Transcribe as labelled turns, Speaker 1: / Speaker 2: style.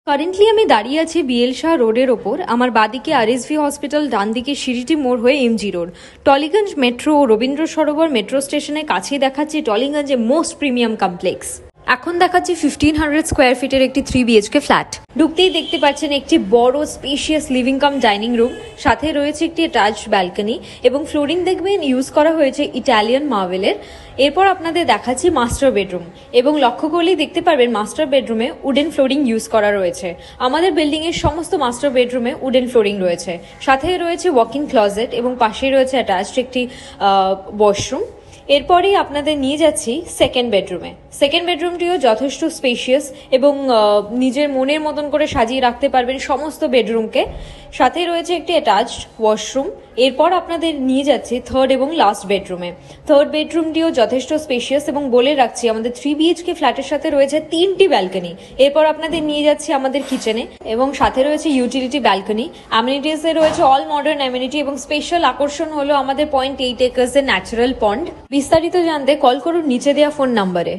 Speaker 1: Currently আমি দাঁড়িয়ে আছি বিএল শাহ রোডের ওপর। আমার বাদিকে আরএসভি হসপিটাল, ডান দিকে সিঁড়িটি মোড় হয়ে এমজি রোড। টলিগঞ্জ মেট্রো ও রবীন্দ্র সরোবর মেট্রো স্টেশনের কাছেই দেখাচ্ছি টলিগঞ্জে মোস্ট প্রিমিয়াম কমপ্লেক্স। এখন দেখাচ্ছি 1500 স্কোয়ার ফিটের একটি 3 BHK ফ্ল্যাট। ঢুকতেই দেখতে পাচ্ছেন একটি বড় spacious living cum dining room, সাথে রয়েছে একটি অ্যাটাচড ব্যালকনি এবং ফ্লোরিং দেখবেন ইউজ করা হয়েছে ইটালিয়ান মার্বেলের। এরপর আপনাদের দেখাচ্ছি মাস্টার বেডরুম, এবং লক্ষ্য করলেই দেখতে পারবেন মাস্টার বেডরুমে উডেন ফ্লোরিং ইউজ করা রয়েছে। আমাদের বিল্ডিং এর সমস্ত মাস্টার বেডরুমে উডেন ফ্লোরিং রয়েছে, সাথে রয়েছে ওয়াক ইন ক্লজেট এবং পাশেই রয়েছে অ্যাটাচড একটি ওয়াশরুম। এরপরেই আপনাদের নিয়ে যাচ্ছি সেকেন্ড বেডরুমে। সেকেন্ড বেডরুমটিও যথেষ্ট স্পেশিয়াস এবং নিজের মনের মতন করে সাজিয়ে রাখতে পারবেন সমস্ত বেডরুমকে। সাথে রয়েছে একটি অ্যাটাচড ওয়াশরুম। এরপর আপনাদের নিয়ে যাচ্ছি থার্ড এবং লাস্ট বেডরুমে। থার্ড বেডরুমটিও যথেষ্ট স্পেশিয়াস এবং বলে রাখছি আমাদের 3 BHK ফ্ল্যাটের সাথে রয়েছে 3টি ব্যালকনি। এরপর আপনাদের নিয়ে যাচ্ছি আমাদের কিচেনে এবং সাথে রয়েছে ইউটিলিটি ব্যালকনি। অ্যামিনিটিসে রয়েছে অল মডার্ন অ্যামিনিটি এবং স্পেশাল আকর্ষণ হলো আমাদের 0.8 একর্স এর ন্যাচারাল পন্ড। বিস্তারিত জানতে কল করুন নিচে দেওয়া ফোন নাম্বারে।